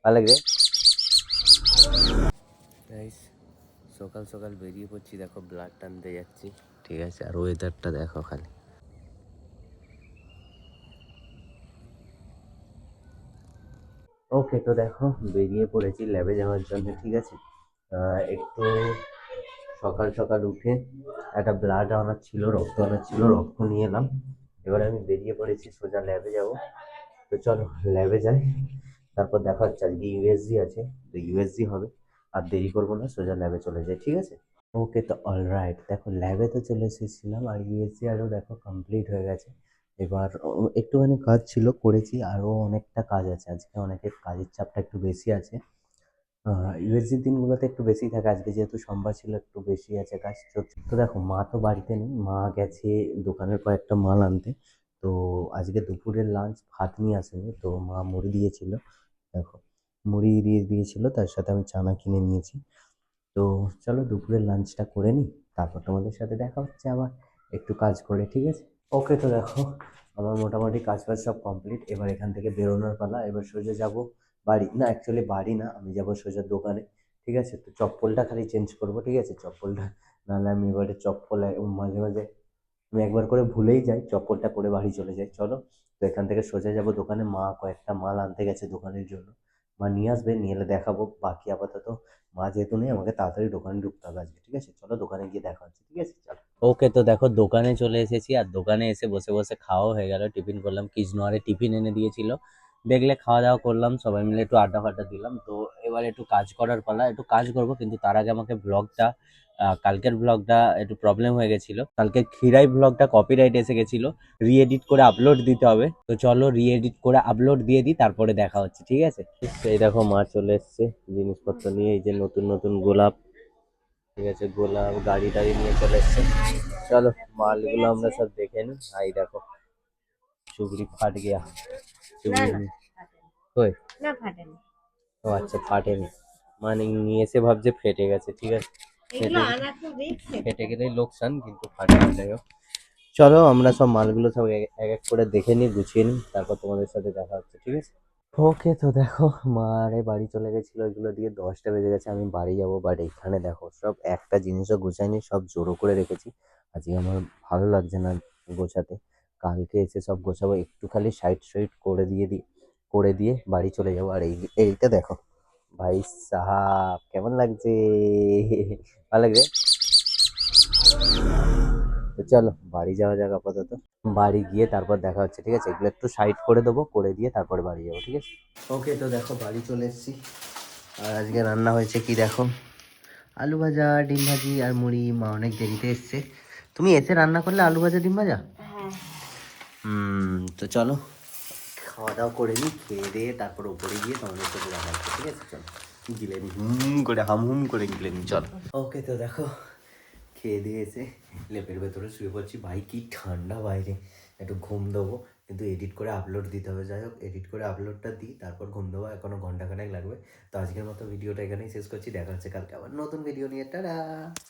ভালো লাগে গাইস। সকাল সকাল বেরিয়ে পড়ছি, দেখো ব্লাড টানতে যাচ্ছি, ঠিক আছে। আর ওয়েদারটা দেখো খালি। ওকে, তো দেখো বেরিয়ে পড়েছি ল্যাবে যাওয়ার জন্য, ঠিক আছে। একটু সকাল সকাল উঠে একটা ব্লাড আনার ছিল, রক্ত আনার ছিল, রক্ত নিয়ে এলাম। এবারে আমি বেরিয়ে পড়েছি, সোজা ল্যাবে যাব। তো চলো ল্যাবে যাই, তারপর দেখা হচ্ছে। আজকে ইউএসজি আছে, তো ইউএসজি হবে। আর দেরি করবো না, সোজা ল্যাবে চলে যাই, ঠিক আছে। ওকে, তো অলরাইট, দেখো ল্যাবে তো চলে এসেছিলাম, আর ইউএসজি আরও দেখো কমপ্লিট হয়ে গেছে। এবার একটুখানি কাজ ছিল, করেছি। আরও অনেকটা কাজ আছে, আজকে অনেকের কাজের চাপটা একটু বেশি আছে। ইউএসজির দিনগুলোতে একটু বেশি থাকে, আজকে যেহেতু সোমবার ছিল একটু বেশি আছে কাজ। তো দেখো মা তো বাড়িতে নেই, মা গেছে দোকানের কয়েকটা মাল আনতে। তো আজকে দুপুরের লাঞ্চ ভাত নিয়ে আসেনি, তো মা মুড়ি দিয়েছিল। দেখো মুড়ি দিয়ে দিয়েছিল, তার সাথে আমি চানা কিনে নিয়েছি। তো চলো দুপুরের লাঞ্চটা করে নিই, তারপর তোমাদের সাথে দেখা হচ্ছে আবার একটু কাজ করে, ঠিক আছে। ওকে, তো দেখো আমার মোটামুটি কাজ বাজ সব কমপ্লিট। এবার এখান থেকে বেরোনোর পালা। এবার সোজা যাব বাড়ি, না অ্যাকচুয়ালি বাড়ি না, আমি যাব সোজা দোকানে, ঠিক আছে। তো চপ্পলটা খালি চেঞ্জ করবো, ঠিক আছে। চপ্পলটা নাহলে আমি এবারে চপ্পল মাঝে মাঝে আমি একবার করে ভুলেই যাই, চপ্পলটা পরে বাড়ি চলে যাই। চলো, তো এখান থেকে সোজা যাব দোকানে। মা কয়েকটা মাল আনতে গেছে দোকানের জন্য, মা নিয়ে আসবে, নিয়ে এলে দেখাবো। বাকি আপাতত মা যেহেতু নেই, আমাকে তাড়াতাড়ি দোকানে ঢুকতে হবে আজকে, ঠিক আছে। চলো দোকানে গিয়ে দেখা হচ্ছে, ঠিক আছে, চলো। ওকে, তো দেখো দোকানে চলে এসেছি, আর দোকানে এসে বসে বসে খাওয়া হয়ে গেল। টিফিন করলাম, কৃষ্ণহারে টিফিন এনে দিয়েছিল, দেখলে খাওয়া দাওয়া করলাম, সবাই মিলে একটু আড্ডা ফাড্ডা দিলাম। তো এবার একটু কাজ করার পালা, একটু কাজ করব, কিন্তু তার আগে আমাকে ব্লগটা, কালকের ব্লগটা একটু প্রবলেম হয়ে গেছিল। কালকে খিরাই ব্লগটা কপিরাইট এসে গেছিল, রিএডিট করে আপলোড দিতে হবে। তো চলো রিএডিট করে আপলোড দিয়ে দিই, তারপরে দেখা হচ্ছে, ঠিক আছে। এই দেখো মা চলে এসছে জিনিসপত্র নিয়ে, এই যে নতুন নতুন গোলাপ, ঠিক আছে, গোলাপ গাড়ি টাড়ি নিয়ে চলে এসছে। চলো মালগুলো আমরা সব দেখে নিই। এই দেখো চুবড়ি ফাট গিয়া, চুবড়ি কই, ও আচ্ছা ফাটেনি, মানে এসে ভাবছে ফেটে গেছে, ঠিক আছে। ফেটে গেলেই লোকসান, কিন্তু ফাটে না, যাই হোক। চলো আমরা সব মালগুলো সব এক এক এক করে দেখে নিই, গুছিয়ে নিই, তারপর তোমাদের সাথে দেখা হচ্ছে, ঠিক আছে। ওকে, তো দেখো মারে বাড়ি চলে গেছিলো, এগুলো দিয়ে 10টা বেজে গেছে। আমি বাড়ি যাবো, বাট এখানে দেখো সব একটা জিনিসও গোছাইনি, সব জড়ো করে রেখেছি। আজকে আমার ভালো লাগছে না গোছাতে, কালকে এসে সব গোছাবো। একটু খালি সাইড সাইড করে দিয়ে বাড়ি চলে যাবো। আর এইটা দেখো ভাই সাহাব, কেমন লাগছে? ভালো লাগছে। তো চলো বাড়ি যাওয়া যাক আপাতত, বাড়ি গিয়ে তারপর দেখা হচ্ছে, ঠিক আছে। এগুলো একটু সাইড করে দেবো, করে দিয়ে তারপরে বাড়ি যাবো, ঠিক আছে। ওকে, তো দেখো বাড়ি চলে এসেছি। আর আজকে রান্না হয়েছে কি দেখো, আলু ভাজা, ডিম ভাজি আর মুড়ি। মা অনেক দেরিতে এসছে, তুমি এসে রান্না করলে আলু ভাজা ডিম ভাজা। তো চলো খাওয়া দাওয়া করে নিই, খেয়ে দিয়ে তারপর উপরে গিয়ে তোমাদের সাথে দেখা হচ্ছে, ঠিক আছে। চলো গিলে নি, হুম করে হাম হুম করে গিলে নি, চলো। ওকে, তো দেখো খেয়ে দিয়ে এসে লেপের ভেতরে শুয়ে পড়ছি। ভাই কি ঠান্ডা বাইরে, একটু ঘুম দেবো, কিন্তু এডিট করে আপলোড দিতে হবে। যাই হোক এডিট করে আপলোডটা দিই, তারপর ঘুম দেবো। এখনো ঘন্টাখানেক লাগবে। তো আজকের মতো ভিডিওটা এখানেই শেষ করছি, দেখা হচ্ছে কালকে আবার নতুন ভিডিও নিয়ে। টাটা।